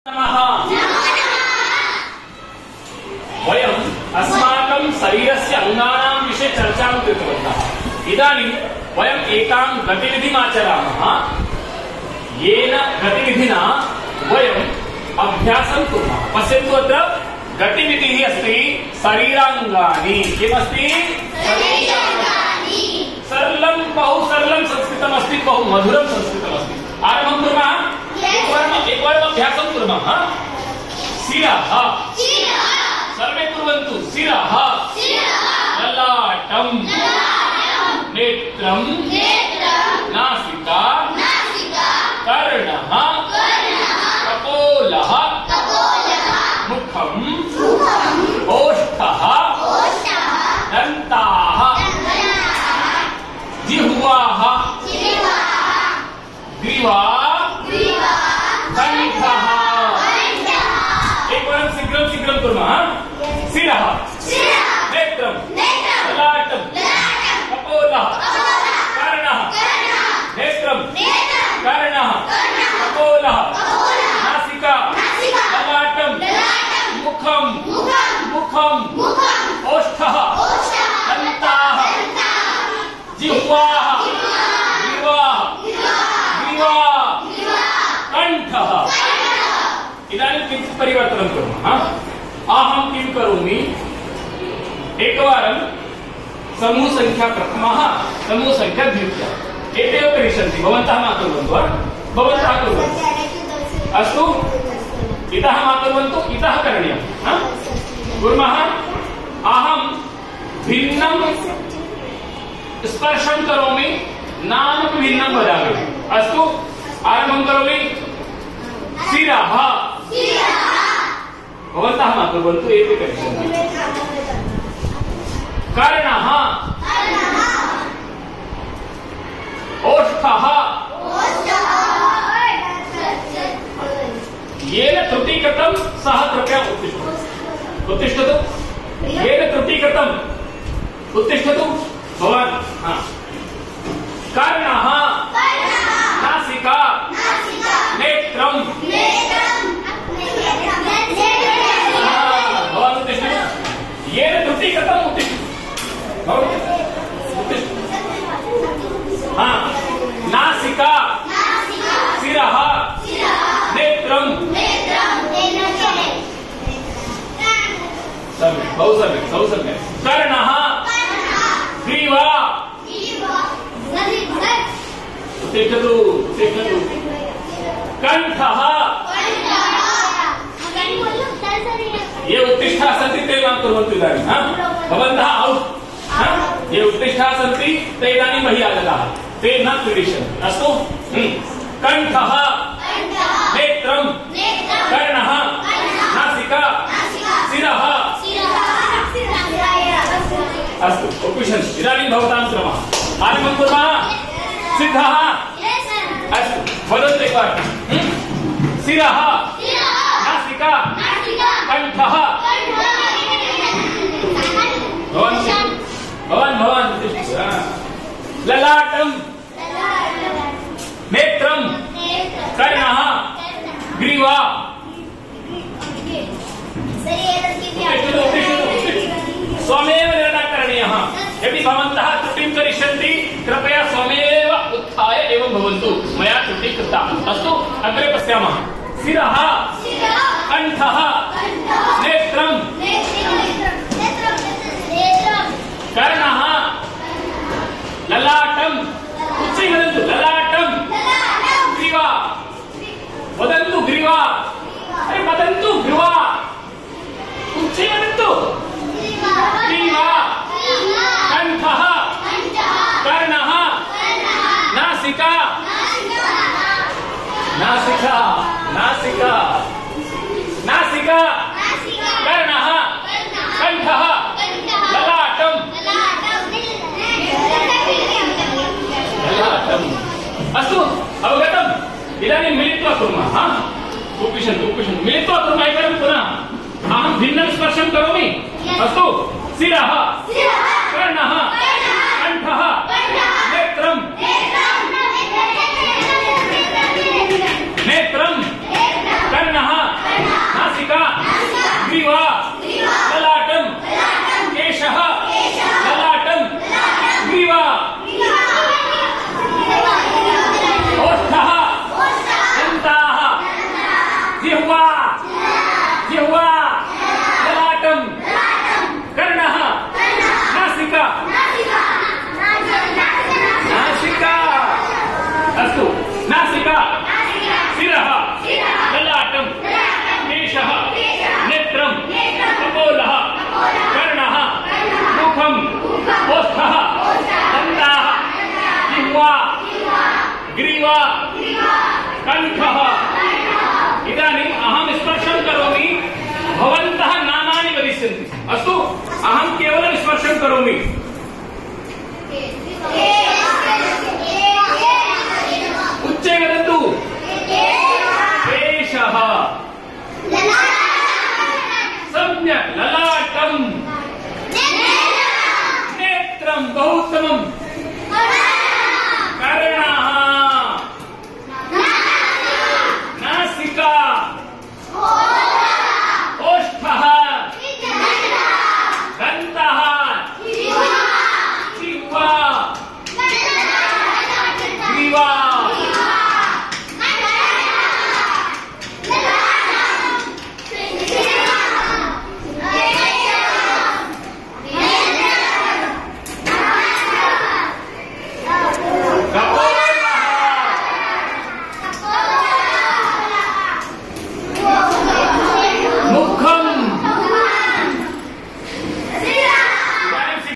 वयम् अस्माकं शरीरस्य अंगानां विषये चर्चां कृतवन्तः। इदानीं वयम् एकां गतिविधिम् आचरामः, येन गतिविधिना वयम् अभ्यासं कुर्मः। पश्यन्तु, अत्र गतिविधिः अस्ति शरीराङ्गानि। किमस्ति? सरलं, बहु सरलं संस्कृतमस्ति, बहु मधुरं संस्कृतमस्ति। आरम्भं कुर्मः। एकवारम् अभ्यासं कुर्मः। शिरः, सर्वे कुर्वन्तु। शिरः, ललाटं, नेत्रं, नासिका, कर्णः, कपोलः, मुखं, ओष्ठः, दन्ताः, जिह्वाः, ग्रीवा, कंठः। एकवारं शीघ्रं कुर्मः। शिरः, नेत्रं, ललाटं, कपोलः, कर्णः, नेत्रं, कर्णः, कपोलः, नासिका, ललाटं, मुखं, ओष्ठः, दन्ताः, जिह्वाः, ग्रीवा, कंठः। इदानीं किञ्चित् परिवर्तनं कुर्मः। अहं किं करोमि, एकवारं समूहसङ्ख्या प्रथमः, समूहसङ्ख्या द्वितीयः, एतेव करिष्यन्ति। भवन्तः मा कुर्वन्तु, भवन्तः कुर्वन्तु। अस्तु, इतः मा कुर्वन्तु, इतः करणीयं। कुर्मः। अहं भिन्नं स्पर्शं करोमि, नामपि भिन्नं वदामि। अस्तु, आरम्भं करोमि। शिरः, भवन्तः मा कुर्वन्तु, एते करिष्यन्ति। कर्णः, ओष्ठः, येन त्रुटि कृतं सः कृपया उत्तिष्ठतु। येन त्रुटि कृतं उत्तिष्ठतु। भवान् कर्णः, नासिका, नेत्रं, भवान् उत्तिष्ठतु। येन त्रुटि कृतं उत्तिष्ठतु। नासिका, शिरः, नेत्रं, सम्यक्, बहु सम्यक्। कर्णः, ग्रीवा, उत्तिष्ठतु। कंठः, ये उत्तिष्ठाः सन्ति ते मा कुर्वन्तु इदानीं। भवन्तः औट्। ये उत्तिष्ठाः सन्ति ते इदानीं बहिः आगताः, ते न क्रीडिष्यन्ति। अस्तु। कंठः, नेत्रं, कर्णः, नासिका, शिरः। अस्तु, उपविशन्तु। इदानीं भवतां क्रमः। आरम्भं कुर्मः। सिद्धः? अस्तु, वदन्तु एकवारं। शिरः, नासिका, कंठः, भवान् ललाटं, नेत्रं, कर्णः, ग्रीवा। स्वमेव निर्णयः करणीयः। यदि भवन्तः त्रुटिं करिष्यन्ति, कृपया स्वमेव उत्थाय एवं भवन्तु। मया त्रुटिः कृता। अस्तु, अग्रे पश्यामः। शिरः, कंठः, नेत्रं, कर्णः, ललाटं, उच्चैः वदन्तु। ललाटं, ग्रीवा। वदन्तु ग्रीवा। अरे वदन्तु ग्रीवा। उच्चैः वदन्तु। ग्रीवा, कंठः, कर्णः, नासिका, कर्णः, कंठः, ललाटं। अस्तु, अवगतम्। इदानीं मिलित्वा कुर्मः। उपविशन्तु। मिलित्वा कुर्मः। एकवारं पुनः। अहं भिन्नं स्पर्शं करोमि। अस्तु, शिरः, कर्णः, कंठः, नेत्रं, नेत्रं, कर्णः, ग्रीवा ललाटम केशः ललाटम ग्रीवा ओष्ठः दन्ताः जिह्वा ललाटम कर्णः नासिका अस्तु नासिका शिरः ललाटम केशः नेत्रं कपोलः कर्णः मुखं ओष्ठः दन्ताः जिह्वा ग्रीवा कण्ठः इदानीम् अहं स्पर्शं करोमि भवन्तः नामानि वदिष्यन्ति अस्तु अहं केवलं स्पर्शं करोमि उच्चै वदन्तु केशः सम्यक् ललाटं नेत्रं बहु उत्तमम् कर्णः नासिका ओष्ठः दन्तः जिह्वा ग्रीवा